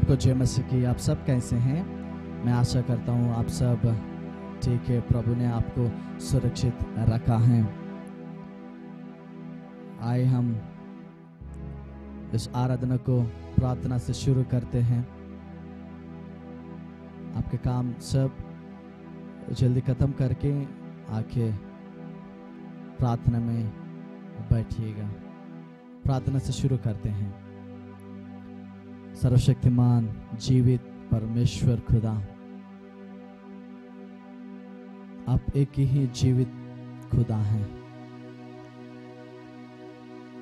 सबको जय मसीह की। आप सब कैसे हैं? मैं आशा करता हूँ आप सब ठीक है। प्रभु ने आपको सुरक्षित रखा है। आए हम इस आराधना को प्रार्थना से शुरू करते हैं। आपके काम सब जल्दी खत्म करके आके प्रार्थना में बैठिएगा। प्रार्थना से शुरू करते हैं। सर्वशक्तिमान जीवित परमेश्वर खुदा, आप एक ही जीवित खुदा हैं।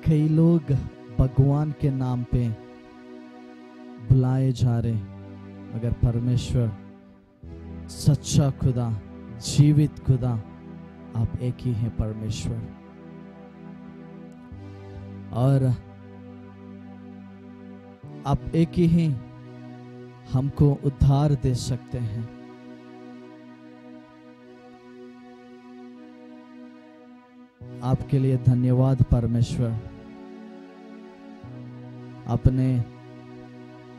कई लोग भगवान के नाम पे बुलाए जा रहे, मगर परमेश्वर सच्चा खुदा, जीवित खुदा, आप एक ही हैं परमेश्वर। और आप एक ही हमको उद्धार दे सकते हैं। आपके लिए धन्यवाद परमेश्वर। आपने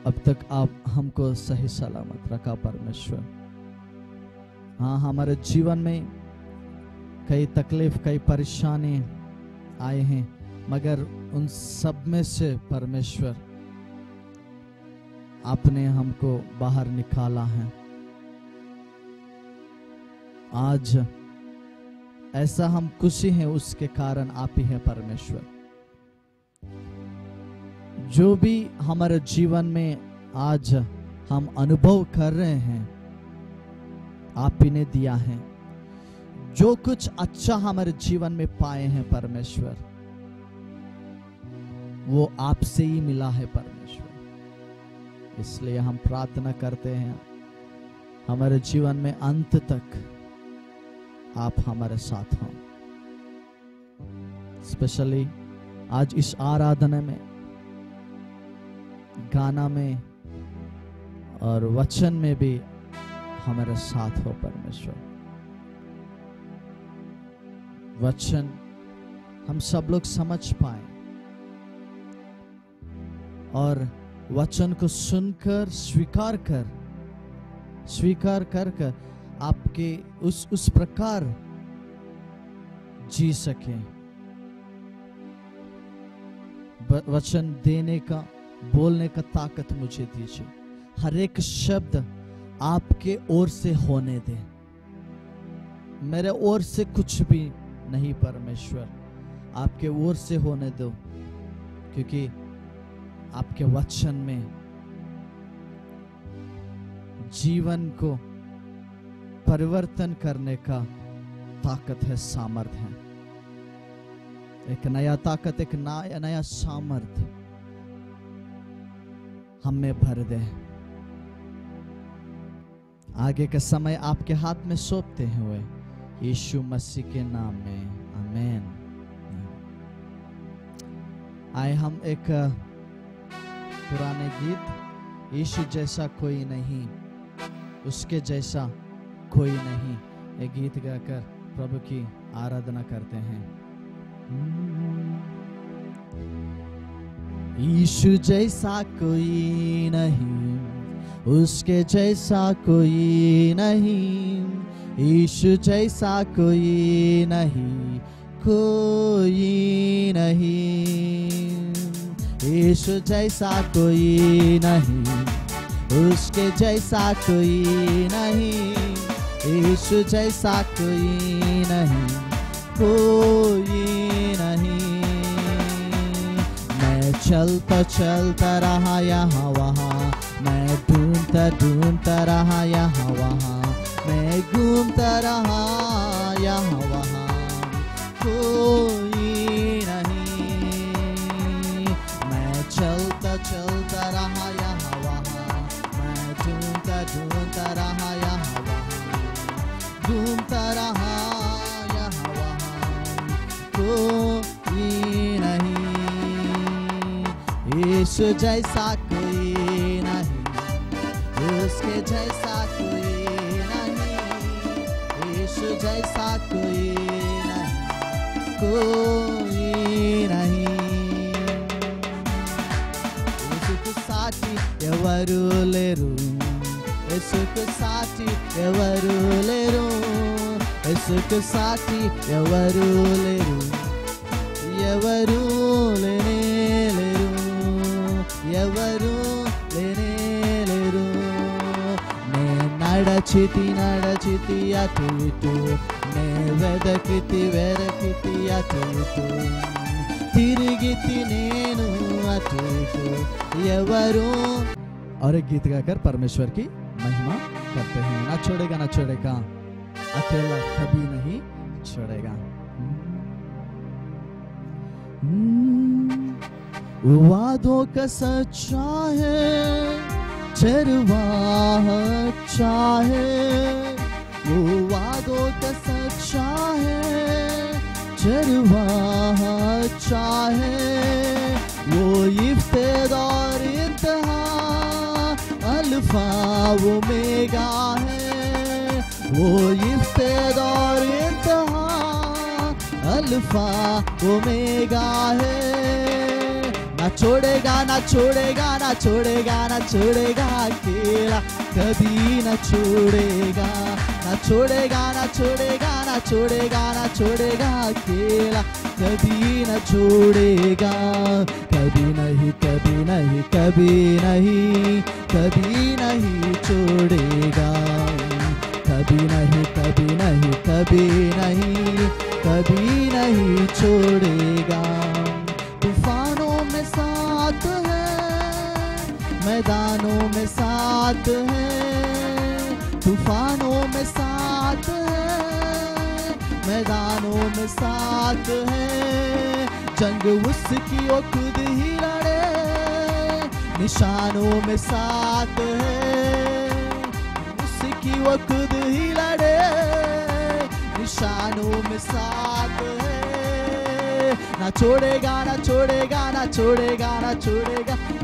अब तक आप हमको सही सलामत रखा परमेश्वर। हाँ, हमारे जीवन में कई तकलीफ, कई परेशानी आए हैं, मगर उन सब में से परमेश्वर आपने हमको बाहर निकाला है। आज ऐसा हम खुशी हैं, उसके कारण आप ही हैं परमेश्वर। जो भी हमारे जीवन में आज हम अनुभव कर रहे हैं, आप ही ने दिया है। जो कुछ अच्छा हमारे जीवन में पाए हैं परमेश्वर, वो आपसे ही मिला है परमेश्वर। इसलिए हम प्रार्थना करते हैं, हमारे जीवन में अंत तक आप हमारे साथ हों। स्पेशली आज इस आराधना में, गाना में और वचन में भी हमारे साथ हो परमेश्वर। वचन हम सब लोग समझ पाए और वचन को सुनकर स्वीकार कर आपके उस प्रकार जी सके। वचन देने का, बोलने का ताकत मुझे दीजिए। हर एक शब्द आपके ओर से होने दे, मेरे ओर से कुछ भी नहीं परमेश्वर, आपके ओर से होने दो। क्योंकि आपके वचन में जीवन को परिवर्तन करने का ताकत है, सामर्थ्य है। एक नया ताकत, एक नया सामर्थ्य हमें भर दे। आगे का समय आपके हाथ में सौंपते हुए यीशु मसीह के नाम में, आमीन। आए हम एक पुराने गीत, यीशु जैसा कोई नहीं, उसके जैसा कोई नहीं, एक गीत गाकर प्रभु की आराधना करते हैं। यीशु जैसा कोई नहीं, उसके जैसा कोई नहीं, यीशु जैसा कोई नहीं, कोई नहीं। यीशु जैसा कोई नहीं, उसके जैसा कोई नहीं, यीशु जैसा कोई नहीं, कोई नहीं। मैं चलता चलता रहा यहाँ वहाँ, मैं ढूंढता रहा यहाँ वहाँ, मैं घूमता रहा यहाँ वहाँ, कोई नहीं। मैं चलता रहा यहाँ वहाँ, मैं ढूंढता रहा यहाँ वहाँ, घूमता रहा यहाँ वहाँ, कोई नहीं। यीशु जैसा कोई नहीं, उसके जैसा कोई नहीं, यीशु जैसा कोई नहीं, कोई नहीं। ఎవరు లేరు యేసుకు సాటి ఎవరు లేరు యేసుకు సాటి ఎవరు లేరు ఎవరు లేనే లేరు ఎవరు లేనే లేరు నే నడచితి అటు ఇటు నే వెదకితి అటు ఇటు తిరిగితి నేను అటు ఇటు ఎవరు। और एक गीत गाकर परमेश्वर की महिमा करते हैं। ना छोड़ेगा अकेला कभी नहीं छोड़ेगा। वादों का सच्चा है चरवाह अच्छा है वो वादों का सच्चा है चरवाह अच्छा है वो इब्तिदा और इंतहा अल्फा ओमेगा है वो इब्तिदा और इंतहा अल्फा ओमेगा है। ना छोड़ेगा अकेला कभी न छोड़ेगा ना छोड़ेगा अकेला कभी न छोड़ेगा कभी नहीं छोड़ेगा कभी नहीं छोड़ेगा। तूफानों में साथ है मैदानों में साथ है तूफानों में साथ है मैदानों में साथ है जंग उसकी वो खुद ही लड़े निशानों में साथ है उसकी वो खुद ही लड़े निशानों में साथ है। ना छोड़ेगा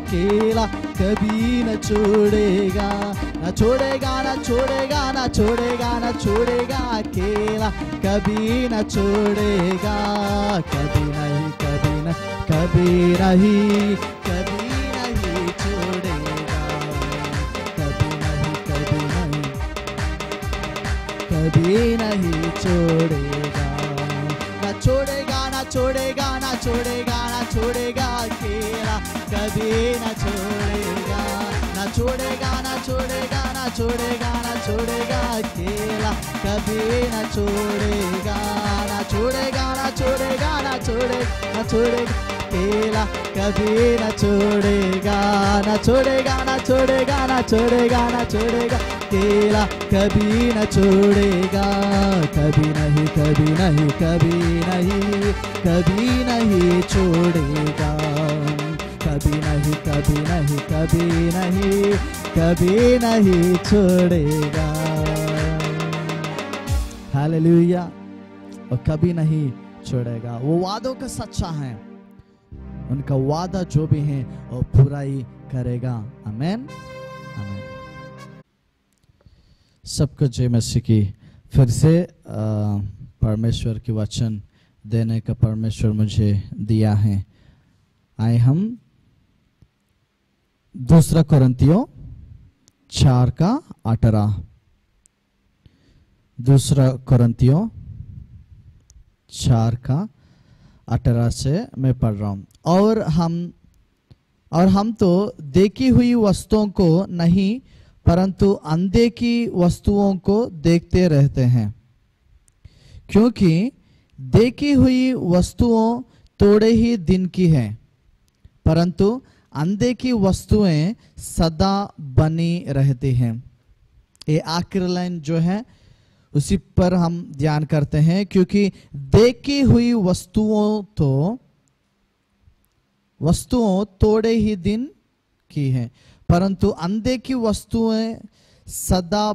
अकेला कभी न छोड़ेगा ना छोड़ेगा अकेला कभी न छोड़ेगा कभी नहीं छोड़ेगा कभी नहीं छोड़ेगा। ना छोड़ेगा अकेला कभी न छोड़ेगा ना छोड़ेगा अकेला कभी न छोड़ेगा ना छोड़ेगा अकेला कभी न छोड़ेगा ना छोड़ेगा अकेला कभी न छोड़ेगा कभी नहीं छोड़ेगा कभी नहीं छोड़ेगा। हालेलुया। और कभी नहीं छोड़ेगा। वो वादों का सच्चा है उनका वादा जो भी है वो पूरा ही करेगा। आमेन आमेन। सबको जय मसीह की। फिर से परमेश्वर की वचन देने का परमेश्वर मुझे दिया है। आए हम 2 कोरिन्थियों 4:18 2 कोरिन्थियों 4:18 से मैं पढ़ रहा हूं। और हम तो देखी हुई वस्तुओं को नहीं परंतु अनदेखी वस्तुओं को देखते रहते हैं क्योंकि देखी हुई वस्तुओं थोड़े ही दिन की है परंतु अनदेखी वस्तुएं सदा बनी रहती हैं। ये आखिरी लाइन जो है उसी पर हम ध्यान करते हैं क्योंकि देखी हुई वस्तुओं थोड़े ही दिन की है परंतु अनदेखी वस्तुएं सदा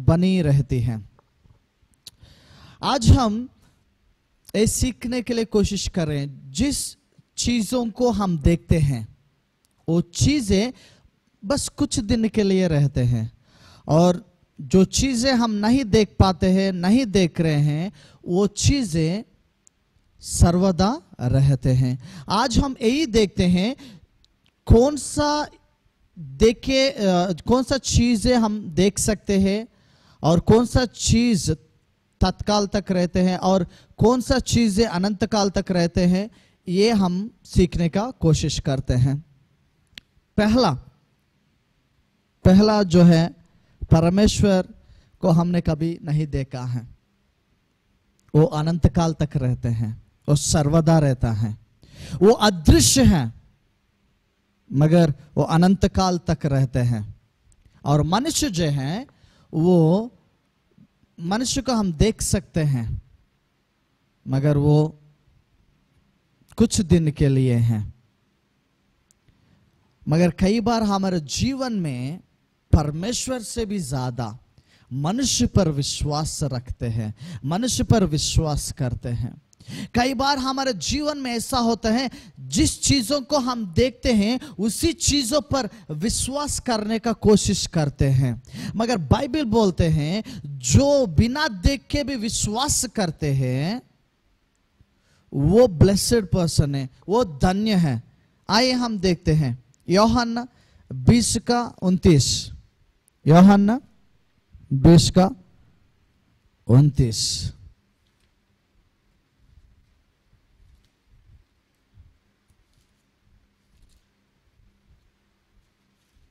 बनी रहती हैं। आज हम ये सीखने के लिए कोशिश कर रहे हैं जिस चीजों को हम देखते हैं वो चीजें बस कुछ दिन के लिए रहते हैं और जो चीजें हम नहीं देख पाते हैं नहीं देख रहे हैं वो चीजें सर्वदा रहते हैं। आज हम यही देखते हैं कौन सा देखिए कौन सा चीजें हम देख सकते हैं और कौन सा चीज तत्काल तक रहते हैं और कौन सा चीजें अनंत काल तक रहते हैं, ये हम सीखने का कोशिश करते हैं। पहला जो है, परमेश्वर को हमने कभी नहीं देखा है। वो अनंत काल तक रहते हैं, वो सर्वदा रहता है, वो अदृश्य है मगर वो अनंत काल तक रहते हैं। और मनुष्य जो है, वो मनुष्य को हम देख सकते हैं मगर वो कुछ दिन के लिए हैं। मगर कई बार हमारे जीवन में परमेश्वर से भी ज्यादा मनुष्य पर विश्वास रखते हैं, मनुष्य पर विश्वास करते हैं। कई बार हमारे जीवन में ऐसा होता है, जिस चीजों को हम देखते हैं उसी चीजों पर विश्वास करने का कोशिश करते हैं। मगर बाइबल बोलते हैं जो बिना देख के भी विश्वास करते हैं वो ब्लेसेड पर्सन है, वो धन्य है। आइए हम देखते हैं यूहन्ना 20:29। यूहन्ना 20:29।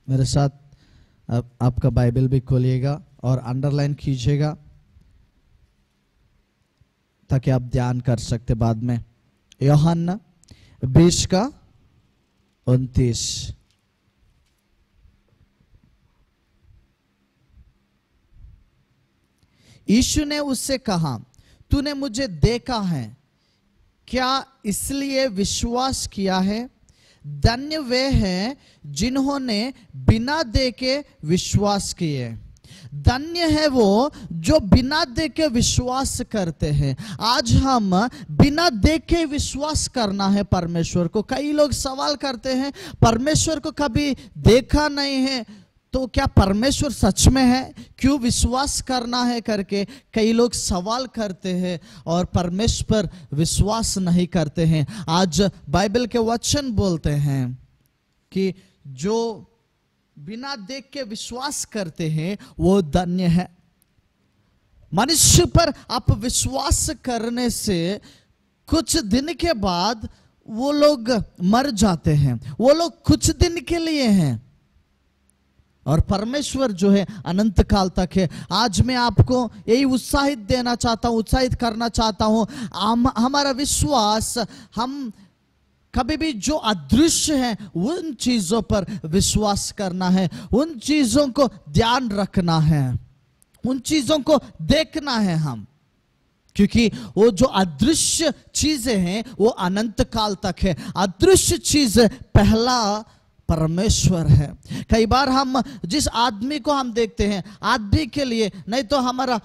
मेरे साथ आपका बाइबल भी खोलिएगा और अंडरलाइन कीजिएगा ताकि आप ध्यान कर सकते बाद में। यूहन्ना 20:29। यीशु ने उससे कहा, तूने मुझे देखा है, क्या इसलिए विश्वास किया है? धन्य वे हैं जिन्होंने बिना देखे विश्वास किए। धन्य है वो जो बिना देखे विश्वास करते हैं। आज हम बिना देखे विश्वास करना है परमेश्वर को। कई लोग सवाल करते हैं, परमेश्वर को कभी देखा नहीं है तो क्या परमेश्वर सच में है, क्यों विश्वास करना है करके कई लोग सवाल करते हैं और परमेश्वर पर विश्वास नहीं करते हैं। आज बाइबल के वचन बोलते हैं कि जो बिना देख के विश्वास करते हैं वो धन्य है। मनुष्य पर आप विश्वास करने से कुछ दिन के बाद वो लोग मर जाते हैं, वो लोग कुछ दिन के लिए हैं और परमेश्वर जो है अनंत काल तक है। आज मैं आपको यही उत्साहित देना चाहता हूं, उत्साहित करना चाहता हूं। हमारा विश्वास, हम कभी भी जो अदृश्य है उन चीजों पर विश्वास करना है, उन चीजों को ध्यान रखना है, उन चीजों को देखना है हम, क्योंकि वो जो अदृश्य चीजें हैं वो अनंत काल तक है। अदृश्य चीज पहला परमेश्वर है। कई बार हम जिस आदमी को हम देखते हैं, आदमी के लिए नहीं तो हमारा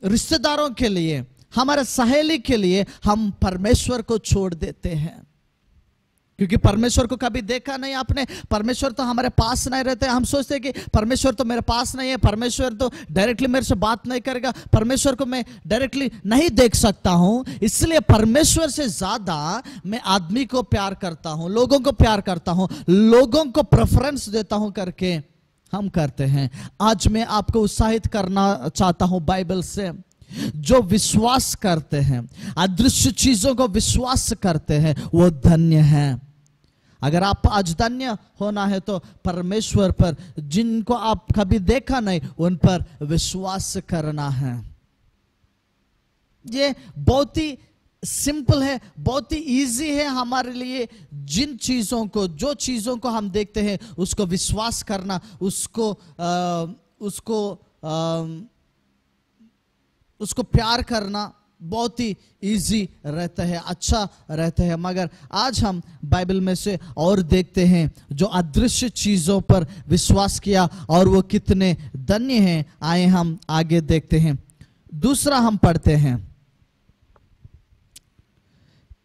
रिश्तेदारों के लिए, हमारे सहेली के लिए हम परमेश्वर को छोड़ देते हैं, क्योंकि परमेश्वर को कभी देखा नहीं आपने। परमेश्वर तो हमारे पास नहीं रहते। हम सोचते हैं कि परमेश्वर तो मेरे पास नहीं है, परमेश्वर तो डायरेक्टली मेरे से बात नहीं करेगा, परमेश्वर को मैं डायरेक्टली नहीं देख सकता हूं, इसलिए परमेश्वर से ज्यादा मैं आदमी को प्यार करता हूं, लोगों को प्यार करता हूं, लोगों को प्रेफरेंस देता हूं करके हम करते हैं। आज मैं आपको उत्साहित करना चाहता हूं बाइबल से। जो विश्वास करते हैं, अदृश्य चीजों को विश्वास करते हैं, वो धन्य हैं। अगर आप आज धन्य होना है तो परमेश्वर पर, जिनको आप कभी देखा नहीं, उन पर विश्वास करना है। ये बहुत ही सिंपल है, बहुत ही इजी है हमारे लिए। जिन चीजों को, जो चीजों को हम देखते हैं उसको विश्वास करना, उसको प्यार करना बहुत ही इजी रहता है, अच्छा रहता है। मगर आज हम बाइबल में से और देखते हैं जो अदृश्य चीजों पर विश्वास किया और वो कितने धन्य हैं। आए हम आगे देखते हैं। दूसरा हम पढ़ते हैं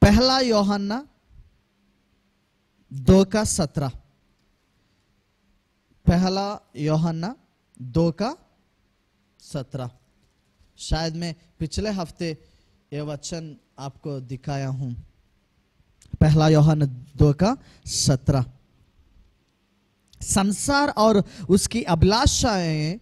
पहला यूहन्ना 2:17। पहला यूहन्ना 2:17। शायद मैं पिछले हफ्ते ये वचन आपको दिखाया हूं। पहला यूहन्ना 2:17। संसार और उसकी अभिलाषाएं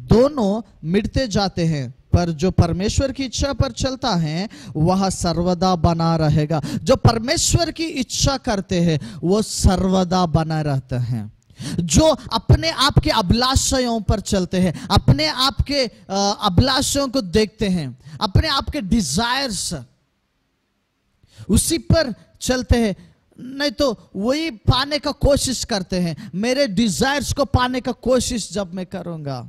दोनों मिटते जाते हैं, पर जो परमेश्वर की इच्छा पर चलता है वह सर्वदा बना रहेगा। जो परमेश्वर की इच्छा करते हैं वो सर्वदा बना रहते हैं। जो अपने आप के अभिलाषाओं पर चलते हैं, अपने आप के अभिलाषाओं को देखते हैं, अपने आप के डिजायर्स उसी पर चलते हैं, नहीं तो वही पाने का कोशिश करते हैं। मेरे डिजायर्स को पाने का कोशिश जब मैं करूंगा,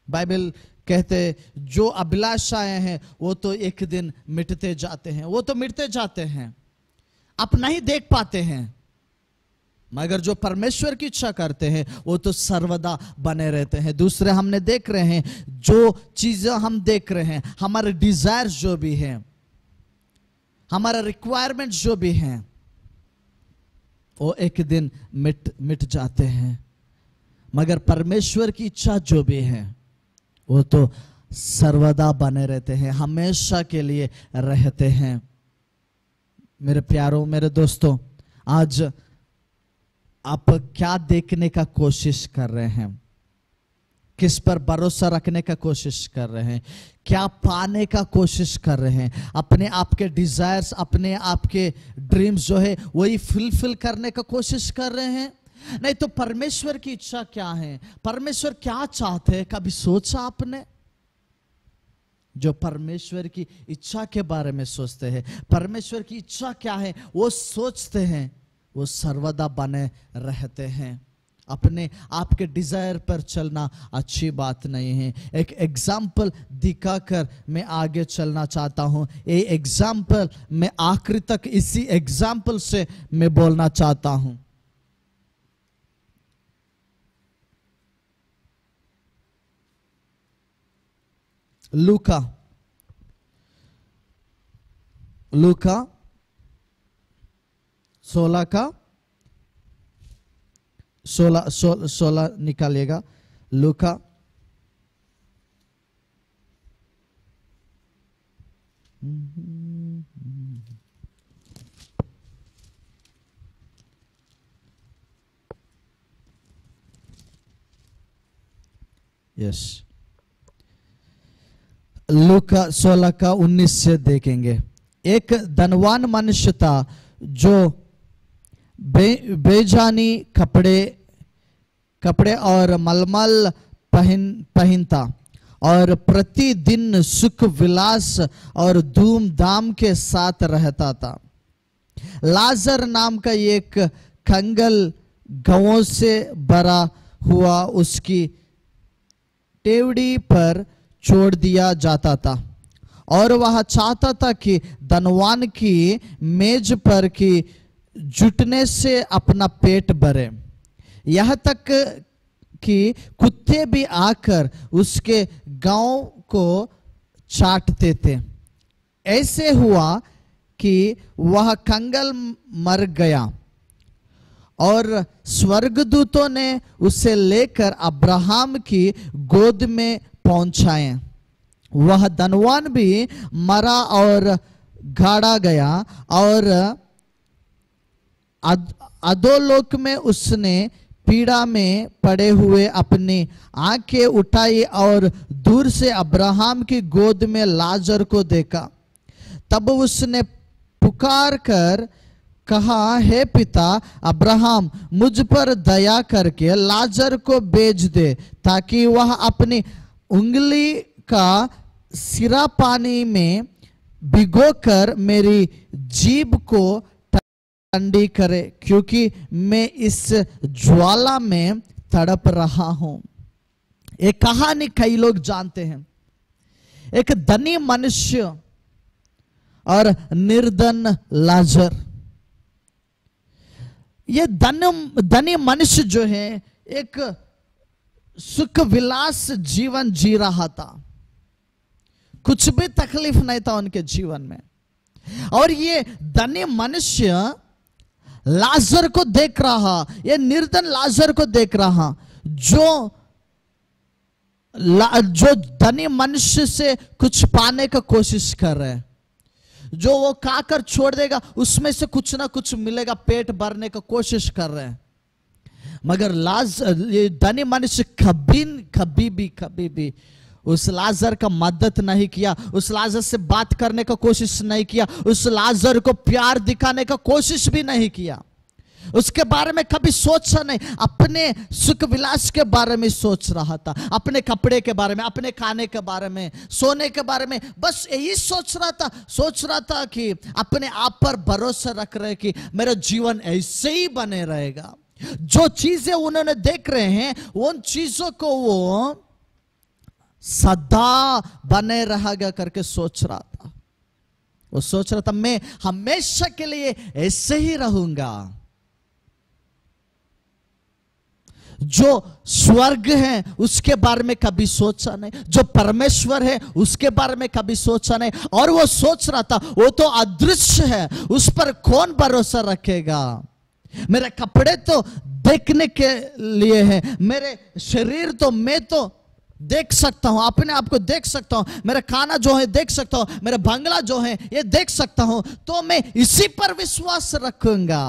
बाइबल कहते जो अभिलाषाएं हैं वो तो एक दिन मिटते जाते हैं, वो तो मिटते जाते हैं, आप नहीं देख पाते हैं, मगर जो परमेश्वर की इच्छा करते हैं वो तो सर्वदा बने रहते हैं। दूसरे हमने देख रहे हैं, जो चीजें हम देख रहे हैं, हमारे डिजायर्स जो भी हैं, हमारा रिक्वायरमेंट जो भी हैं, वो एक दिन मिट जाते हैं, मगर परमेश्वर की इच्छा जो भी है वो तो सर्वदा बने रहते हैं, हमेशा के लिए रहते हैं। मेरे प्यारों, मेरे दोस्तों, आज आप क्या देखने का कोशिश कर रहे हैं? किस पर भरोसा रखने का कोशिश कर रहे हैं? क्या पाने का कोशिश कर रहे हैं? अपने आप के डिजायर्स, अपने आप के ड्रीम्स जो है वही फुलफिल करने का कोशिश कर रहे हैं? नहीं तो परमेश्वर की इच्छा क्या है? परमेश्वर क्या चाहते हैं? कभी सोचा आपने? जो परमेश्वर की इच्छा के बारे में सोचते हैं, परमेश्वर की इच्छा क्या है वो सोचते हैं, वो सर्वदा बने रहते हैं। अपने आपके डिजायर पर चलना अच्छी बात नहीं है। एक एग्जाम्पल दिखाकर मैं आगे चलना चाहता हूं। ये एग्जाम्पल मैं आखिरी तक इसी एग्जाम्पल से मैं बोलना चाहता हूं। लूका 16 का 16 निकालिएगा। लूका यस, लूका 16 का 19 से देखेंगे। एक धनवान मनुष्य था जो बेजानी कपड़े और मलमल पहनता और प्रतिदिन सुख विलास और धूमधाम के साथ रहता था। लाजर नाम का एक कंगाल गवों से भरा हुआ उसकी टेवड़ी पर छोड़ दिया जाता था और वह चाहता था कि धनवान की मेज पर की जुटने से अपना पेट भरे, यह तक कि कुत्ते भी आकर उसके गांव को चाटते थे। ऐसे हुआ कि वह कंगाल मर गया और स्वर्गदूतों ने उसे लेकर अब्राहम की गोद में पहुंचाए। वह धनवान भी मरा और गाड़ा गया और अधोलोक में उसने पीड़ा में पड़े हुए अपनी आंखें उठाई और दूर से अब्राहम की गोद में लाजर को देखा। तब उसने पुकार कर कहा, हे पिता अब्राहम, मुझ पर दया करके लाजर को भेज दे ताकि वह अपनी उंगली का सिरा पानी में भिगोकर मेरी जीभ को ठंडी करे, क्योंकि मैं इस ज्वाला में तड़प रहा हूं। एक कहानी कई लोग जानते हैं। एक धनी मनुष्य और निर्धन लाजर। ये धनी मनुष्य जो है एक सुख विलास जीवन जी रहा था, कुछ भी तकलीफ नहीं था उनके जीवन में। और ये धनी मनुष्य लाजर को देख रहा, ये निर्धन लाजर को देख रहा, जो धनी मनुष्य से कुछ पाने का कोशिश कर रहे हैं, जो वो खाकर छोड़ देगा उसमें से कुछ ना कुछ मिलेगा, पेट भरने का कोशिश कर रहे हैं। मगर ये धनी मनुष्य कभी भी उस लाजर का मदद नहीं किया, उस लाजर से बात करने का कोशिश नहीं किया, उस लाजर को प्यार दिखाने का कोशिश भी नहीं किया, उसके बारे में कभी सोचा नहीं। अपने सुख विलास के बारे में सोच रहा था, अपने कपड़े के बारे में, अपने खाने के बारे में, सोने के बारे में, बस यही सोच रहा था कि अपने आप पर भरोसा रख रहे कि मेरा जीवन ऐसे ही बने रहेगा। जो चीजें उन्होंने देख रहे हैं उन चीजों को वो सदा बने रहेगा करके सोच रहा था। वो सोच रहा था मैं हमेशा के लिए ऐसे ही रहूंगा। जो स्वर्ग है उसके बारे में कभी सोचा नहीं, जो परमेश्वर है उसके बारे में कभी सोचा नहीं। और वो सोच रहा था वो तो अदृश्य है, उस पर कौन भरोसा रखेगा। मेरे कपड़े तो देखने के लिए है, मेरे शरीर तो मैं तो देख सकता हूं, अपने आप को देख सकता हूं, मेरा खाना जो है देख सकता हूं, मेरा बंगला जो है ये देख सकता हूं, तो मैं इसी पर विश्वास रखूंगा।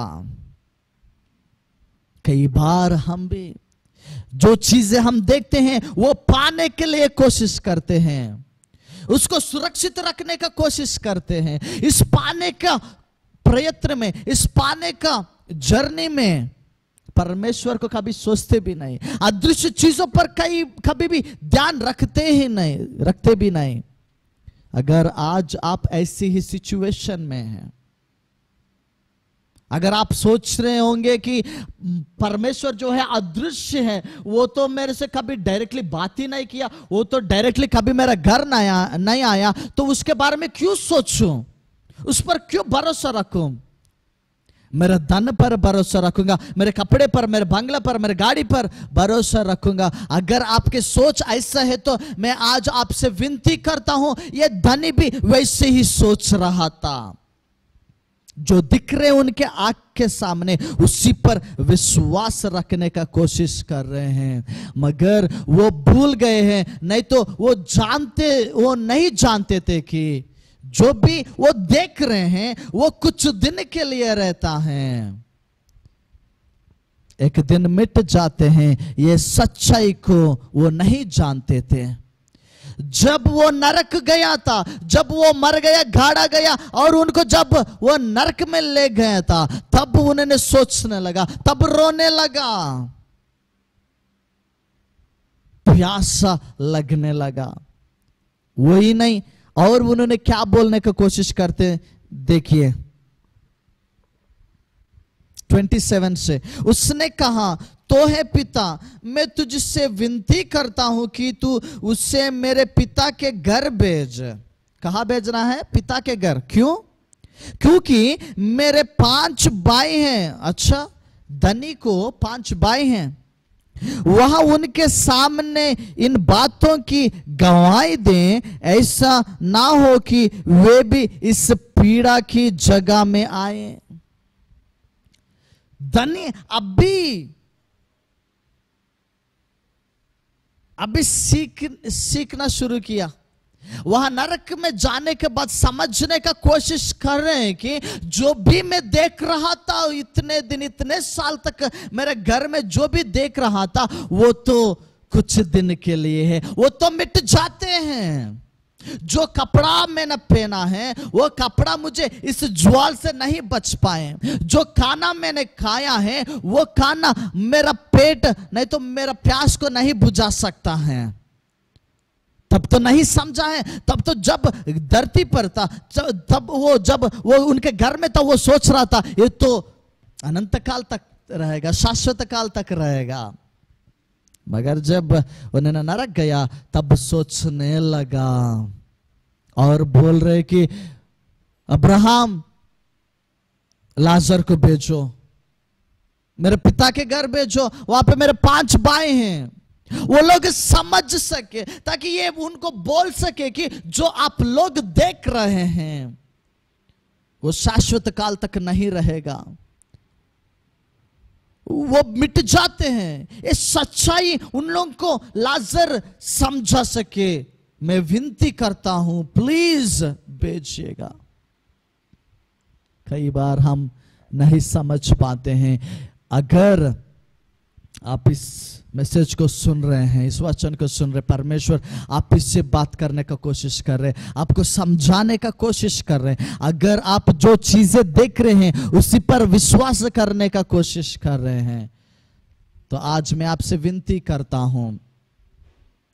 कई बार हम भी जो चीजें हम देखते हैं वो पाने के लिए कोशिश करते हैं, उसको सुरक्षित रखने का कोशिश करते हैं। इस पाने का प्रयत्न में, इस पाने का जर्नी में परमेश्वर को कभी सोचते भी नहीं, अदृश्य चीजों पर कभी भी ध्यान रखते भी नहीं। अगर आज आप ऐसी ही सिचुएशन में हैं, अगर आप सोच रहे होंगे कि परमेश्वर जो है अदृश्य है, वो तो मेरे से कभी डायरेक्टली बात ही नहीं किया, वो तो डायरेक्टली कभी मेरा घर नहीं आया, तो उसके बारे में क्यों सोचूं, उस पर क्यों भरोसा रखूं। मेरे धन पर भरोसा रखूंगा, मेरे कपड़े पर, मेरे बंगला पर, मेरे गाड़ी पर भरोसा रखूंगा। अगर आपके सोच ऐसा है तो मैं आज आपसे विनती करता हूं, ये धनी भी वैसे ही सोच रहा था। जो दिख रहे उनके आंख के सामने उसी पर विश्वास रखने का कोशिश कर रहे हैं, मगर वो भूल गए हैं। नहीं तो वो नहीं जानते थे कि जो भी वो देख रहे हैं वो कुछ दिन के लिए रहता है, एक दिन मिट जाते हैं। ये सच्चाई को वो नहीं जानते थे। जब वो नरक गया था, जब वो मर गया, गाड़ा गया, और उनको जब वो नरक में ले गया था, तब उन्होंने सोचने लगा, तब रोने लगा, प्यासा लगने लगा। वही नहीं, और उन्होंने क्या बोलने की कोशिश करते, देखिए 27 से, उसने कहा तो है पिता, मैं तुझसे विनती करता हूं कि तू उससे मेरे पिता के घर भेज। कहां भेजना है? पिता के घर। क्यों? क्योंकि मेरे 5 भाई हैं। अच्छा, धनी को 5 भाई हैं, वहां उनके सामने इन बातों की गवाही दें, ऐसा ना हो कि वे भी इस पीड़ा की जगह में आए। धनी अभी सीखना शुरू किया। वहां नरक में जाने के बाद समझने का कोशिश कर रहे हैं कि जो भी मैं देख रहा था इतने दिन, इतने साल तक मेरे घर में जो भी देख रहा था वो तो कुछ दिन के लिए है, वो तो मिट जाते हैं। जो कपड़ा मैंने पहना है वो कपड़ा मुझे इस ज्वाल से नहीं बच पाए। जो खाना मैंने खाया है वो खाना मेरा पेट नहीं तो मेरा प्यास को नहीं बुझा सकता है। तब तो नहीं समझा है, तब तो जब धरती पर था, जब वो उनके घर में था, वो सोच रहा था ये तो अनंत काल तक रहेगा, शाश्वत काल तक रहेगा। मगर जब उन्होंने नरक गया तब सोचने लगा और बोल रहे कि अब्राहम लाजर को भेजो, मेरे पिता के घर भेजो, वहां पे मेरे 5 भाई हैं, वो लोग समझ सके, ताकि ये उनको बोल सके कि जो आप लोग देख रहे हैं वो शाश्वत काल तक नहीं रहेगा, वो मिट जाते हैं। ये सच्चाई उन लोगों को लाजर समझा सके। मैं विनती करता हूं प्लीज भेजिएगा। कई बार हम नहीं समझ पाते हैं। अगर आप इस मैसेज को सुन रहे हैं, इस वचन को सुन रहे, परमेश्वर आप इससे बात करने का कोशिश कर रहे हैं, आपको समझाने का कोशिश कर रहे हैं। अगर आप जो चीजें देख रहे हैं उसी पर विश्वास करने का कोशिश कर रहे हैं, तो आज मैं आपसे विनती करता हूं,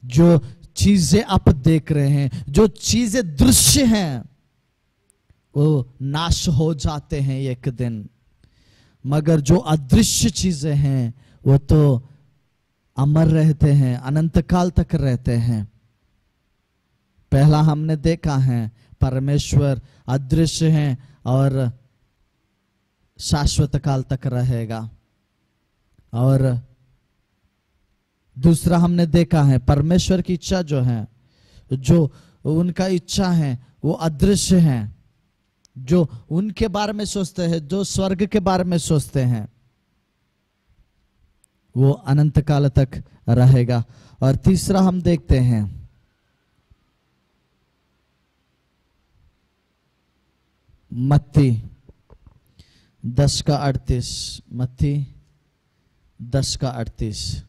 जो चीजें आप देख रहे हैं, जो चीजें दृश्य हैं, वो नाश हो जाते हैं एक दिन, मगर जो अदृश्य चीजें हैं वो तो अमर रहते हैं, अनंत काल तक रहते हैं। पहला हमने देखा है परमेश्वर अदृश्य हैं और शाश्वत काल तक रहेगा, और दूसरा हमने देखा है परमेश्वर की इच्छा जो है, जो उनका इच्छा है वो अदृश्य है, जो उनके बारे में सोचते हैं, जो स्वर्ग के बारे में सोचते हैं, वो अनंत काल तक रहेगा। और तीसरा हम देखते हैं मत्ती 10:38, मत्ती 10:38।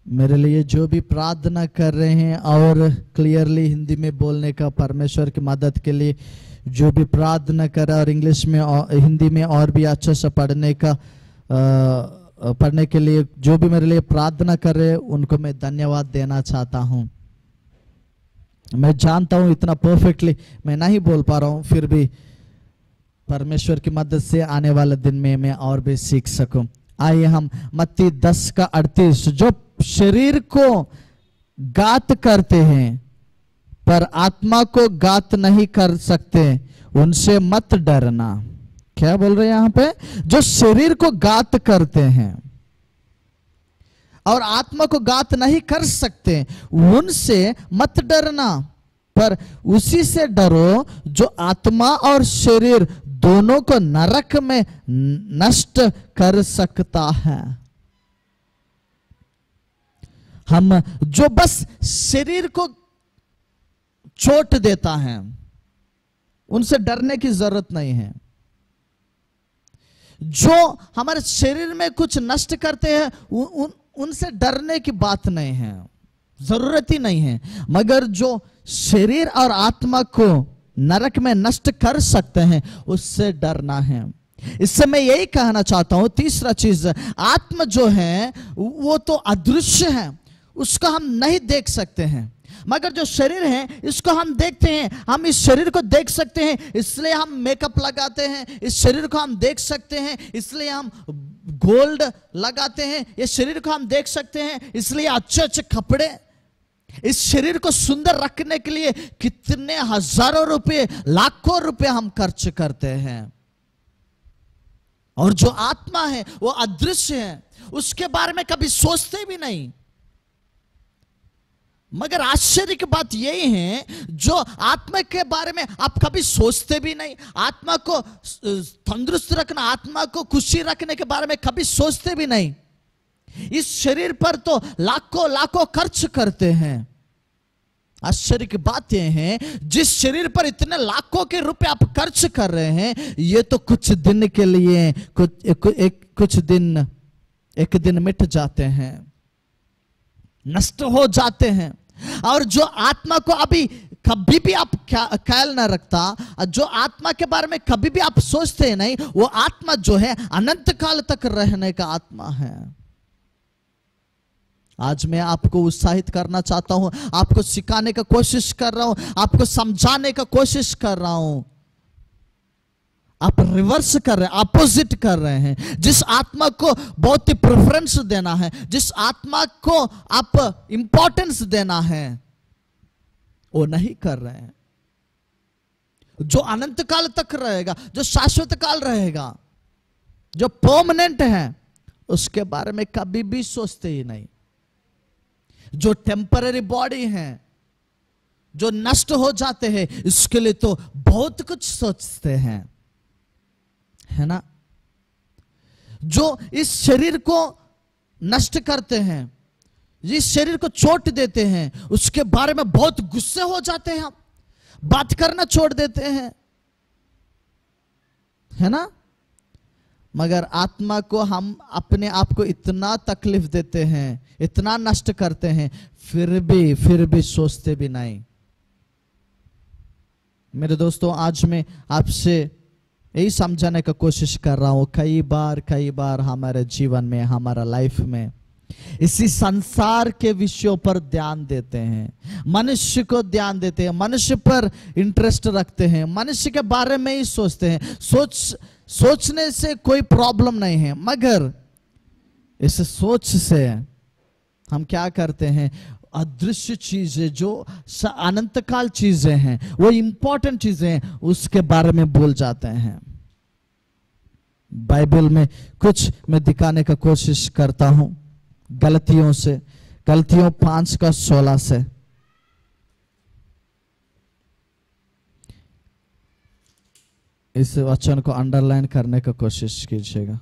मेरे लिए जो भी प्रार्थना कर रहे हैं और क्लियरली हिंदी में बोलने का, परमेश्वर की मदद के लिए जो भी प्रार्थना कर रहा है, और इंग्लिश में और हिंदी में और भी अच्छे से पढ़ने के लिए जो भी मेरे लिए प्रार्थना कर रहे हैं, उनको मैं धन्यवाद देना चाहता हूं। मैं जानता हूं इतना परफेक्टली मैं नहीं बोल पा रहा हूं, फिर भी परमेश्वर की मदद से आने वाले दिन में मैं और भी सीख सकूं। आइए हम मत्ती 10:38, जो शरीर को घात करते हैं पर आत्मा को घात नहीं कर सकते, उनसे मत डरना। क्या बोल रहे हैं यहां पे? जो शरीर को घात करते हैं और आत्मा को घात नहीं कर सकते, उनसे मत डरना, पर उसी से डरो जो आत्मा और शरीर दोनों को नरक में नष्ट कर सकता है। हम जो बस शरीर को चोट देता है, उनसे डरने की जरूरत नहीं है। जो हमारे शरीर में कुछ नष्ट करते हैं, उनसे डरने की बात नहीं है, जरूरत ही नहीं है। मगर जो शरीर और आत्मा को नरक में नष्ट कर सकते हैं, उससे डरना है। इससे मैं यही कहना चाहता हूं, तीसरा चीज, आत्मा जो है वो तो अदृश्य है, उसको हम नहीं देख सकते हैं, मगर जो शरीर है इसको हम देखते हैं। हम इस शरीर को देख सकते हैं, इसलिए हम मेकअप लगाते हैं। इस शरीर को हम देख सकते हैं, इसलिए हम गोल्ड लगाते हैं। इस शरीर को हम देख सकते हैं, इसलिए अच्छे अच्छे कपड़े। इस शरीर को सुंदर रखने के लिए कितने हजारों रुपए, लाखों रुपए हम खर्च करते हैं। और जो आत्मा है वो अदृश्य है, उसके बारे में कभी सोचते भी नहीं। मगर आश्चर्य की बात यही है, जो आत्मा के बारे में आप कभी सोचते भी नहीं, आत्मा को तंदुरुस्त रखना, आत्मा को खुशी रखने के बारे में कभी सोचते भी नहीं, इस शरीर पर तो लाखों लाखों खर्च करते हैं। आश्चर्य की बात यह है, जिस शरीर पर इतने लाखों के रुपए आप खर्च कर रहे हैं, ये तो कुछ दिन के लिए, एक दिन मिट जाते हैं, नष्ट हो जाते हैं। और जो आत्मा को अभी कभी भी आप ख्याल ना रखता, जो आत्मा के बारे में कभी भी आप सोचते नहीं, वो आत्मा जो है अनंत काल तक रहने का आत्मा है। आज मैं आपको उत्साहित करना चाहता हूं, आपको सिखाने का कोशिश कर रहा हूं, आपको समझाने का कोशिश कर रहा हूं। आप रिवर्स कर रहे हैं, अपोजिट कर रहे हैं। जिस आत्मा को बहुत ही प्रेफरेंस देना है, जिस आत्मा को आप इंपॉर्टेंस देना है, वो नहीं कर रहे हैं। जो अनंत काल तक रहेगा, जो शाश्वत काल रहेगा, जो परमानेंट है, उसके बारे में कभी भी सोचते ही नहीं। जो टेम्पररी बॉडी है, जो नष्ट हो जाते हैं, इसके लिए तो बहुत कुछ सोचते हैं, है ना। जो इस शरीर को नष्ट करते हैं, जिस शरीर को चोट देते हैं उसके बारे में बहुत गुस्से हो जाते हैं, हम बात करना छोड़ देते हैं, है ना। मगर आत्मा को हम अपने आप को इतना तकलीफ देते हैं, इतना नष्ट करते हैं, फिर भी सोचते भी नहीं। मेरे दोस्तों, आज मैं आपसे यही समझाने का कोशिश कर रहा हूं। कई बार हमारे जीवन में, हमारा लाइफ में इसी संसार के विषयों पर ध्यान देते हैं, मनुष्य को ध्यान देते हैं, मनुष्य पर इंटरेस्ट रखते हैं, मनुष्य के बारे में ही सोचते हैं। सोचने से कोई प्रॉब्लम नहीं है, मगर इस सोच से हम क्या करते हैं, अदृश्य चीजें जो अनंतकाल चीजें हैं, वो इंपॉर्टेंट चीजें हैं, उसके बारे में भूल जाते हैं। बाइबल में कुछ मैं दिखाने का कोशिश करता हूं, गलतियों 5:16 से। इस वचन को अंडरलाइन करने का कोशिश कीजिएगा।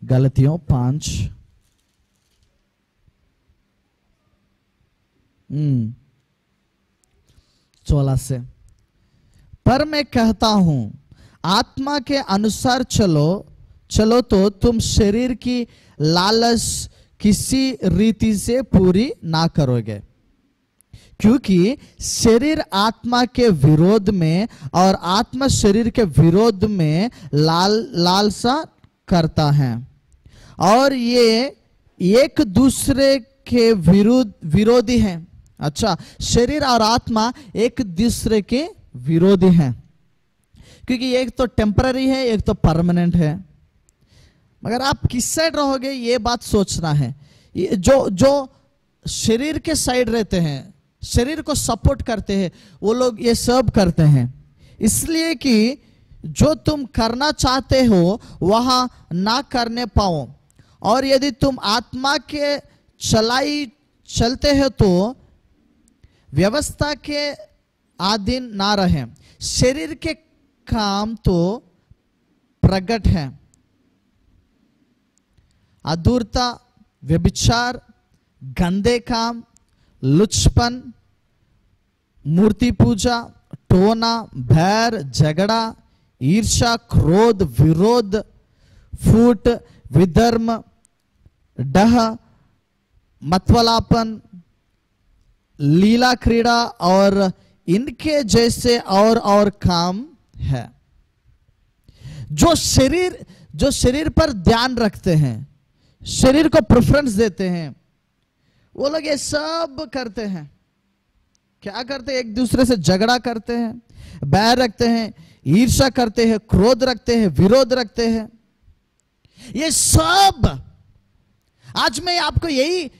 गलतियों 5:16 से। पर मैं कहता हूं, आत्मा के अनुसार चलो तो तुम शरीर की लालच किसी रीति से पूरी ना करोगे, क्योंकि शरीर आत्मा के विरोध में और आत्मा शरीर के विरोध में लालसा करता है, और ये एक दूसरे के विरोधी हैं। अच्छा, शरीर और आत्मा एक दूसरे के विरोधी हैं, क्योंकि एक तो टेम्पररी है, एक तो परमानेंट है। मगर आप किस साइड रहोगे, ये बात सोचना है। जो शरीर के साइड रहते हैं, शरीर को सपोर्ट करते हैं, वो लोग ये सब करते हैं इसलिए कि जो तुम करना चाहते हो वहां ना करने पाओ। और यदि तुम आत्मा के चलते हो तो व्यवस्था के अधीन ना रहे। शरीर के काम तो प्रकट है, अधूरता, व्यभिचार, गंदे काम, लुचपन, मूर्ति पूजा, टोना, बैर, झगड़ा, ईर्ष्या, क्रोध, विरोध, फूट, विधर्म, डह, मतवालापन, लीला क्रीड़ा और इनके जैसे और काम है। जो शरीर पर ध्यान रखते हैं, शरीर को प्रेफरेंस देते हैं, वो लोग ये सब करते हैं। क्या करते हैं? एक दूसरे से झगड़ा करते हैं, बैर रखते हैं, ईर्ष्या करते हैं, क्रोध रखते हैं, विरोध रखते हैं। ये सब आज मैं आपको यही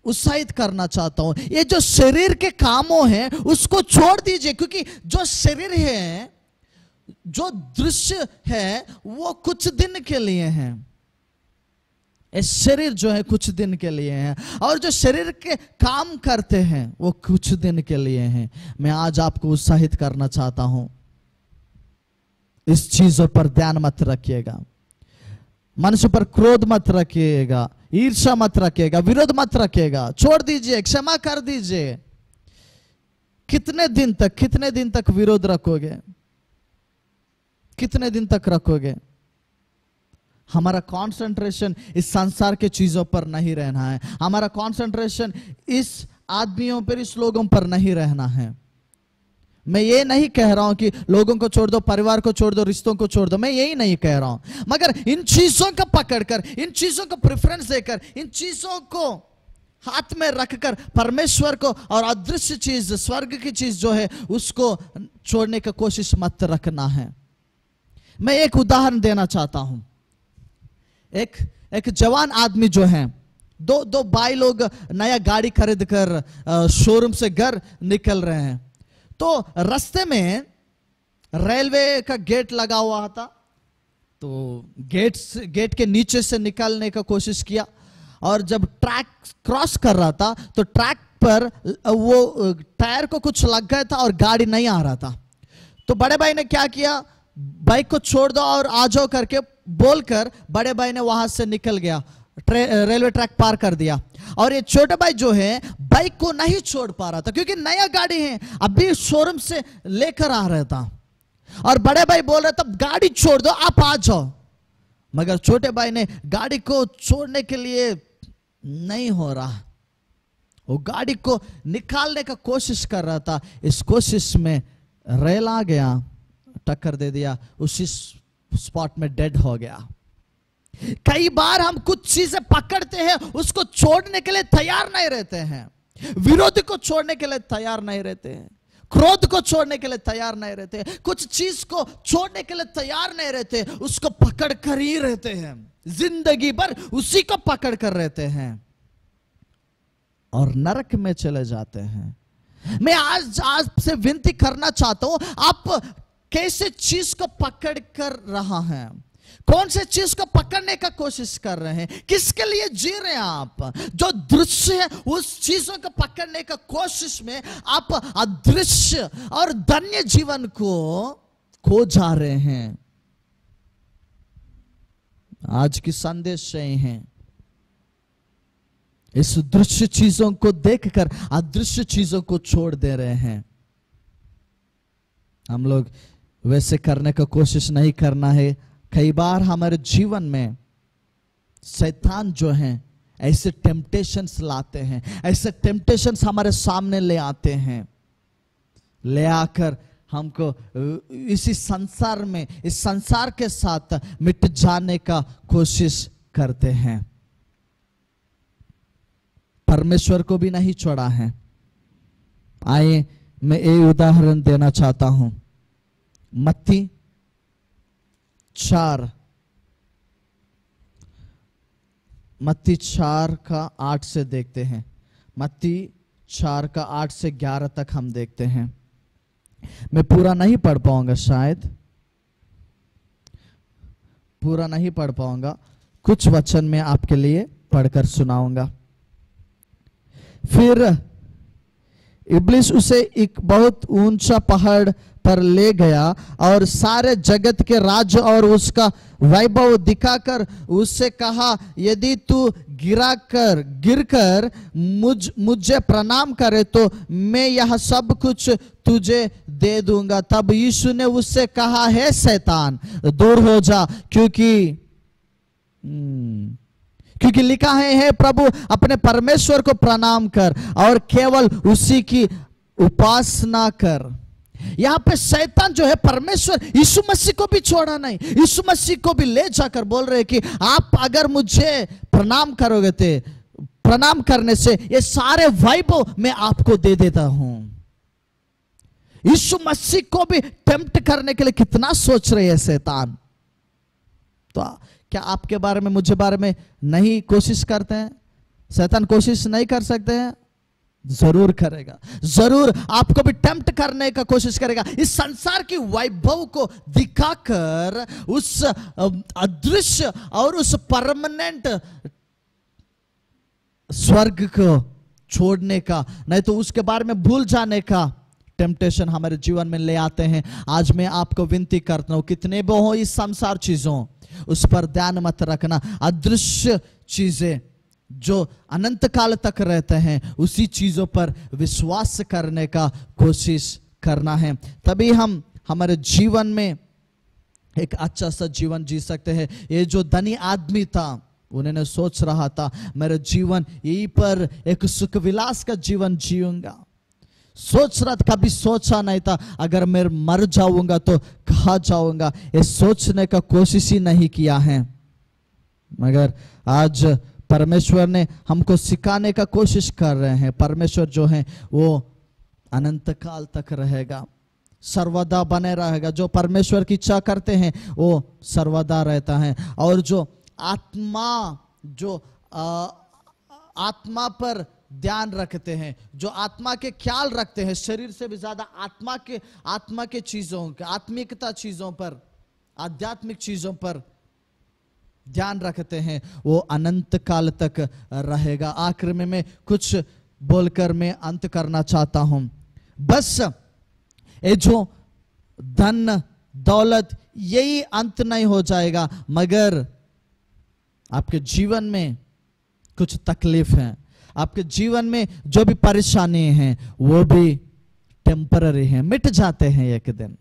उत्साहित करना चाहता हूं। ये जो शरीर के कामों हैं उसको छोड़ दीजिए, क्योंकि जो शरीर है, जो दृश्य है, वो कुछ दिन के लिए है। ये शरीर जो है कुछ दिन के लिए है, और जो शरीर के काम करते हैं वो कुछ दिन के लिए हैं। मैं आज आपको उत्साहित करना चाहता हूं, इस चीजों पर ध्यान मत रखिएगा। मनुष्य पर क्रोध मत रखिएगा, ईर्ष्या मत रखिएगा, विरोध मत रखिएगा। छोड़ दीजिए, क्षमा कर दीजिए। कितने दिन तक विरोध रखोगे? कितने दिन तक रखोगे? हमारा कंसंट्रेशन इस संसार के चीजों पर नहीं रहना है। हमारा कंसंट्रेशन इस आदमियों पर, इस लोगों पर नहीं रहना है। मैं ये नहीं कह रहा हूं कि लोगों को छोड़ दो, परिवार को छोड़ दो, रिश्तों को छोड़ दो, मैं यही नहीं कह रहा हूं। मगर इन चीजों को पकड़कर, इन चीजों को प्रेफरेंस देकर, इन चीजों को हाथ में रखकर परमेश्वर को और अदृश्य चीज, स्वर्ग की चीज जो है, उसको छोड़ने की कोशिश मत रखना है। मैं एक उदाहरण देना चाहता हूं। एक जवान आदमी जो है, दो भाई लोग नया गाड़ी खरीद कर शोरूम से घर निकल रहे हैं। तो रास्ते में रेलवे का गेट लगा हुआ था, तो गेट के नीचे से निकलने का कोशिश किया, और जब ट्रैक क्रॉस कर रहा था तो ट्रैक पर वो टायर को कुछ लग गया था और गाड़ी नहीं आ रहा था। तो बड़े भाई ने क्या किया, बाइक को छोड़ दो और आ जाओ करके बोलकर बड़े भाई ने वहां से निकल गया, रेलवे ट्रैक पार कर दिया। और ये छोटा भाई जो है बाइक को नहीं छोड़ पा रहा था क्योंकि नया गाड़ी है, अभी शोरूम से लेकर आ रहा था। और बड़े भाई बोल रहे तब गाड़ी छोड़ दो, आप आ जाओ। मगर छोटे भाई ने गाड़ी को छोड़ने के लिए नहीं हो रहा, वो गाड़ी को निकालने का कोशिश कर रहा था। इस कोशिश में रेल आ गया, टक्कर दे दिया, उसी स्पॉट में डेड हो गया। कई बार हम कुछ चीजें पकड़ते हैं, उसको छोड़ने के लिए तैयार नहीं रहते हैं, विरोधी को छोड़ने के लिए तैयार नहीं रहते हैं, क्रोध को छोड़ने के लिए तैयार नहीं रहते, कुछ चीज को छोड़ने के लिए तैयार नहीं रहते, उसको पकड़ कर ही रहते हैं, जिंदगी भर उसी को पकड़ कर रहते हैं और नरक में चले जाते हैं। मैं आज आपसे विनती करना चाहता हूं, आप कैसे चीज को पकड़ कर रहा है, कौन से चीज को पकड़ने का कोशिश कर रहे हैं, किसके लिए जी रहे हैं आप? जो दृश्य है उस चीजों को पकड़ने का कोशिश में आप अदृश्य और धन्य जीवन को खो जा रहे हैं। आज की संदेश यही है, इस दृश्य चीजों को देखकर अदृश्य चीजों को छोड़ दे रहे हैं। हम लोग वैसे करने का कोशिश नहीं करना है। कई बार हमारे जीवन में शैतान जो है ऐसे टेम्पटेशंस लाते हैं, ऐसे टेम्पटेशंस हमारे सामने ले आते हैं, ले आकर हमको इसी संसार में, इस संसार के साथ मिट जाने का कोशिश करते हैं। परमेश्वर को भी नहीं छोड़ा है। आइए मैं एक उदाहरण देना चाहता हूं। मत्ती 4 का 8 से देखते हैं। मत्ती 4 का 8 से 11 तक हम देखते हैं। मैं पूरा नहीं पढ़ पाऊंगा, शायद पूरा नहीं पढ़ पाऊंगा, कुछ वचन में आपके लिए पढ़कर सुनाऊंगा। फिर इब्लिस उसे एक बहुत ऊंचा पहाड़ पर ले गया और सारे जगत के राज्य और उसका वैभव दिखाकर उससे कहा, यदि तू गिरकर मुझे प्रणाम करे तो मैं यह सब कुछ तुझे दे दूंगा। तब यीशु ने उससे कहा, है शैतान दूर हो जा, क्योंकि लिखा है प्रभु अपने परमेश्वर को प्रणाम कर और केवल उसी की उपासना कर। यहां पे शैतान जो है परमेश्वर यीशु मसीह को भी छोड़ा नहीं, यीशु मसीह को भी ले जाकर बोल रहे कि आप अगर मुझे प्रणाम करोगे तो प्रणाम करने से ये सारे वैभव मैं आपको दे देता हूं। यीशु मसीह को भी टेम्प्ट करने के लिए कितना सोच रहे हैं शैतान। तो क्या आपके बारे में, मुझे बारे में नहीं कोशिश करते हैं? शैतान कोशिश नहीं कर सकते हैं? जरूर करेगा, जरूर आपको भी टेम्प्ट करने का कोशिश करेगा। इस संसार की वैभव को दिखाकर उस अदृश्य और उस परमानेंट स्वर्ग को छोड़ने का, नहीं तो उसके बारे में भूल जाने का टेम्पटेशन हमारे जीवन में ले आते हैं। आज मैं आपको विनती करता हूं, कितने भी हो इस संसार चीजों, उस पर ध्यान मत रखना। अदृश्य चीजें जो अनंत काल तक रहते हैं उसी चीजों पर विश्वास करने का कोशिश करना है, तभी हम हमारे जीवन में एक अच्छा सा जीवन जी सकते हैं। ये जो धनी आदमी था, उन्होंने सोच रहा था मेरा जीवन यहीं पर एक सुख विलास का जीवन जीऊंगा। सोच रहा था, कभी सोचा नहीं था अगर मैं मर जाऊंगा तो कहाँ जाऊंगा, ये सोचने का कोशिश ही नहीं किया है। मगर आज परमेश्वर ने हमको सिखाने का कोशिश कर रहे हैं। परमेश्वर जो है वो अनंत काल तक रहेगा, सर्वदा बने रहेगा। जो परमेश्वर की इच्छा करते हैं वो सर्वदा रहता है। और जो आत्मा पर ध्यान रखते हैं, जो आत्मा के ख्याल रखते हैं, शरीर से भी ज्यादा आत्मा के चीजों, आत्मिकता चीजों पर, आध्यात्मिक चीजों पर ध्यान रखते हैं, वो अनंत काल तक रहेगा। आखिर में मैं कुछ बोलकर मैं अंत करना चाहता हूं। बस ये जो धन दौलत यही अंत नहीं हो जाएगा, मगर आपके जीवन में कुछ तकलीफ है, आपके जीवन में जो भी परेशानी हैं वो भी टेम्पररी हैं, मिट जाते हैं एक दिन।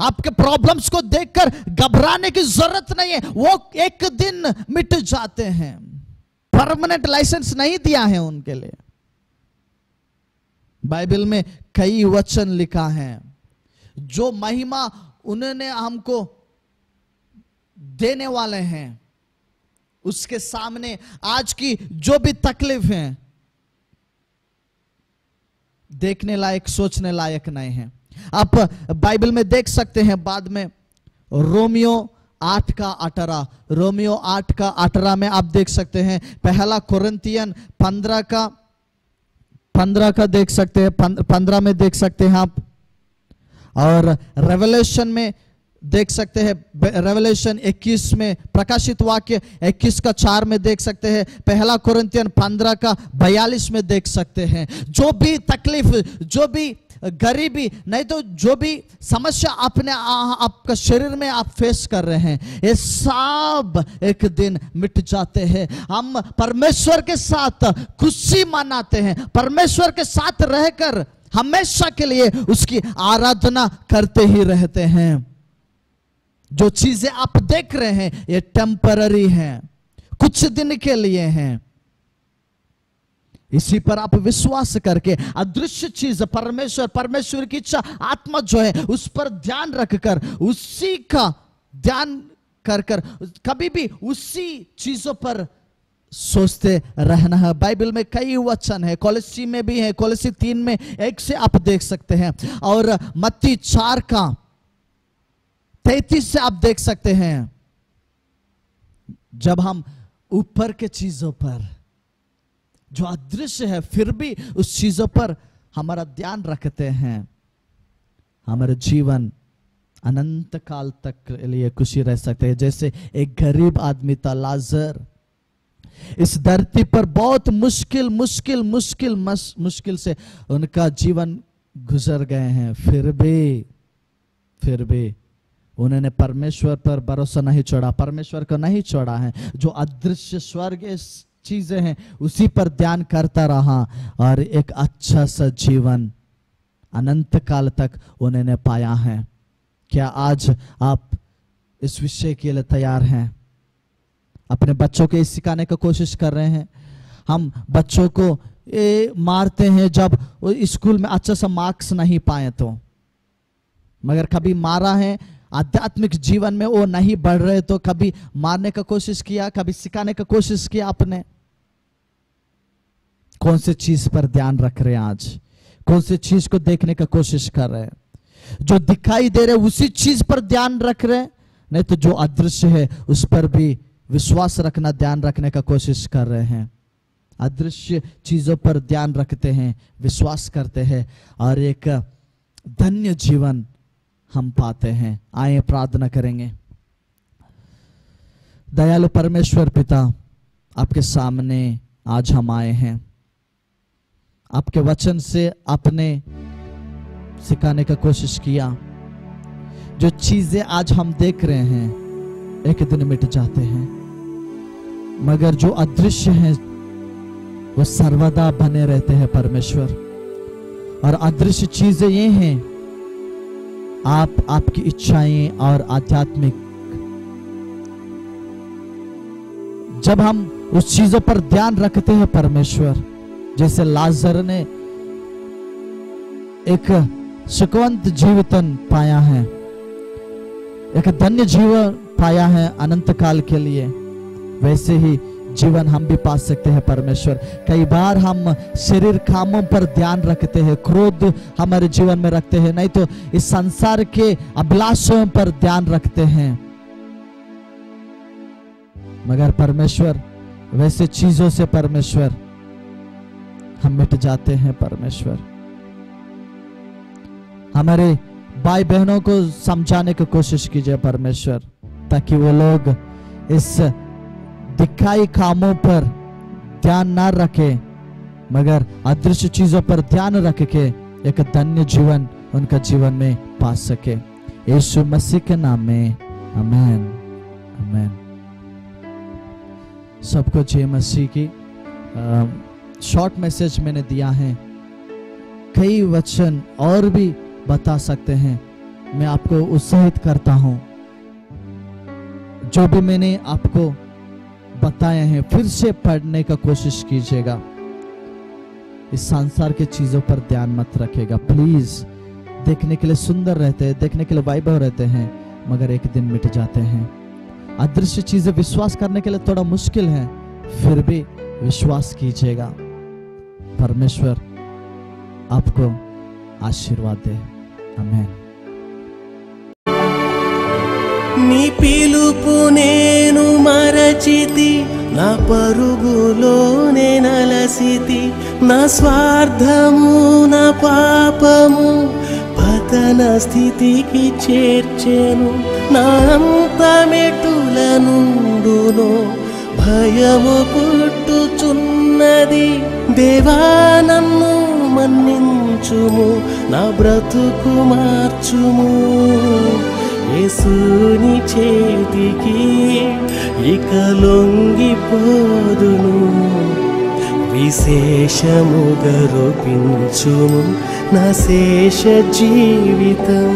आपके प्रॉब्लम्स को देखकर घबराने की जरूरत नहीं है, वो एक दिन मिट जाते हैं। परमानेंट लाइसेंस नहीं दिया है उनके लिए। बाइबल में कई वचन लिखा है, जो महिमा उन्होंने हमको देने वाले हैं, उसके सामने आज की जो भी तकलीफ है देखने लायक, सोचने लायक नहीं है। आप बाइबल में देख सकते हैं बाद में रोमियो 8:18, रोमियो 8:18 में आप देख सकते हैं, पहला कुरिन्थियन 15 का देख सकते हैं, 15 में देख सकते हैं आप, और रेवलेशन में देख सकते हैं, रेवलेशन 21 में, प्रकाशित वाक्य 21:4 में देख सकते हैं, पहला कुरिन्थियन 15:42 में देख सकते हैं। जो भी तकलीफ, जो भी गरीबी, नहीं तो जो भी समस्या अपने आपका शरीर में आप फेस कर रहे हैं, ये सब एक दिन मिट जाते हैं। हम परमेश्वर के साथ खुशी मनाते हैं, परमेश्वर के साथ रहकर हमेशा के लिए उसकी आराधना करते ही रहते हैं। जो चीजें आप देख रहे हैं ये टेम्पररी हैं, कुछ दिन के लिए हैं। इसी पर आप विश्वास करके अदृश्य चीज परमेश्वर की इच्छा, आत्मा जो है उस पर ध्यान रखकर, उसी का ध्यान कर कभी भी उसी चीजों पर सोचते रहना है। बाइबल में कई वचन है, कोलोसी में भी है, कोलोसी 3 में 1 से आप देख सकते हैं, और मत्ती 4:33 से आप देख सकते हैं। जब हम ऊपर के चीजों पर जो अदृश्य है फिर भी उस चीजों पर हमारा ध्यान रखते हैं, हमारे जीवन अनंत काल तक के लिए खुशी रह सकते हैं। जैसे एक गरीब आदमी था लाजर, इस धरती पर बहुत मुश्किल से उनका जीवन गुजर गए हैं, फिर भी उन्होंने परमेश्वर पर भरोसा नहीं छोड़ा, परमेश्वर को नहीं छोड़ा है। जो अदृश्य स्वर्ग चीजें हैं उसी पर ध्यान करता रहा, और एक अच्छा सा जीवन अनंत काल तक उन्होंने पाया है। क्या आज आप इस विषय के लिए तैयार हैं? अपने बच्चों को सिखाने की कोशिश कर रहे हैं। हम बच्चों को मारते हैं जब स्कूल में अच्छा सा मार्क्स नहीं पाए तो, मगर कभी मारा है आध्यात्मिक जीवन में वो नहीं बढ़ रहे तो कभी मारने का कोशिश किया, कभी सिखाने का कोशिश किया आपने? कौन से चीज पर ध्यान रख रहे हैं आज? कौन से चीज को देखने का कोशिश कर रहे हैं? जो दिखाई दे रहे उसी चीज पर ध्यान रख रहे हैं, नहीं तो जो अदृश्य है उस पर भी विश्वास रखना, ध्यान रखने का कोशिश कर रहे हैं। अदृश्य चीजों पर ध्यान रखते हैं, विश्वास करते हैं, और एक धन्य जीवन हम पाते हैं। आइए प्रार्थना करेंगे। दयालु परमेश्वर पिता, आपके सामने आज हम आए हैं। आपके वचन से आपने सिखाने का कोशिश किया। जो चीजें आज हम देख रहे हैं एक दिन मिट जाते हैं, मगर जो अदृश्य हैं वो सर्वदा बने रहते हैं परमेश्वर। और अदृश्य चीजें ये हैं आपकी इच्छाएं और आध्यात्मिक। जब हम उस चीजों पर ध्यान रखते हैं परमेश्वर, जैसे लाजर ने एक सुखवंत जीवन पाया है, एक धन्य जीवन पाया है अनंत काल के लिए, वैसे ही जीवन हम भी पा सकते हैं परमेश्वर। कई बार हम शरीर कामों पर ध्यान रखते हैं, क्रोध हमारे जीवन में रखते हैं, नहीं तो इस संसार के अभिलाषों पर ध्यान रखते हैं, मगर परमेश्वर वैसे चीजों से परमेश्वर हम मिट जाते हैं। परमेश्वर हमारे भाई बहनों को समझाने की कोशिश कीजिए परमेश्वर, ताकि वो लोग इस दिखाई कामों पर ध्यान ना रखे, मगर अदृश्य चीजों पर ध्यान रख के एक धन्य जीवन उनका जीवन में पा सके। यीशु मसीह के नाम में आमेन आमेन। सबको जय मसीह की। शॉर्ट मैसेज मैंने दिया है, कई वचन और भी बता सकते हैं। मैं आपको उत्साहित करता हूं, जो भी मैंने आपको बताए हैं फिर से पढ़ने का कोशिश कीजिएगा। इस संसार के चीजों पर ध्यान मत रखेगा प्लीज। देखने के लिए सुंदर रहते हैं, देखने के लिए वैभव रहते हैं, मगर एक दिन मिट जाते हैं। अदृश्य चीजें विश्वास करने के लिए थोड़ा मुश्किल है, फिर भी विश्वास कीजिएगा। परमेश्वर आपको आशीर्वाद दे। आमेन। నీ పిలుపు నేను మరచితి, నా పరుగులోనే నలసితి, నా స్వార్థము నా పాపము పతన స్థితికి చేర్చెను, నా అంతమెటుల నుండునో భయము పుట్టుచున్నది, దేవా నన్ను మన్నించుము, నా బ్రతుకు మార్చుము, యేసుని చేతికి ఇక లొంగిపోదును, విశేషముగా రూపించుము నా శేష జీవితం।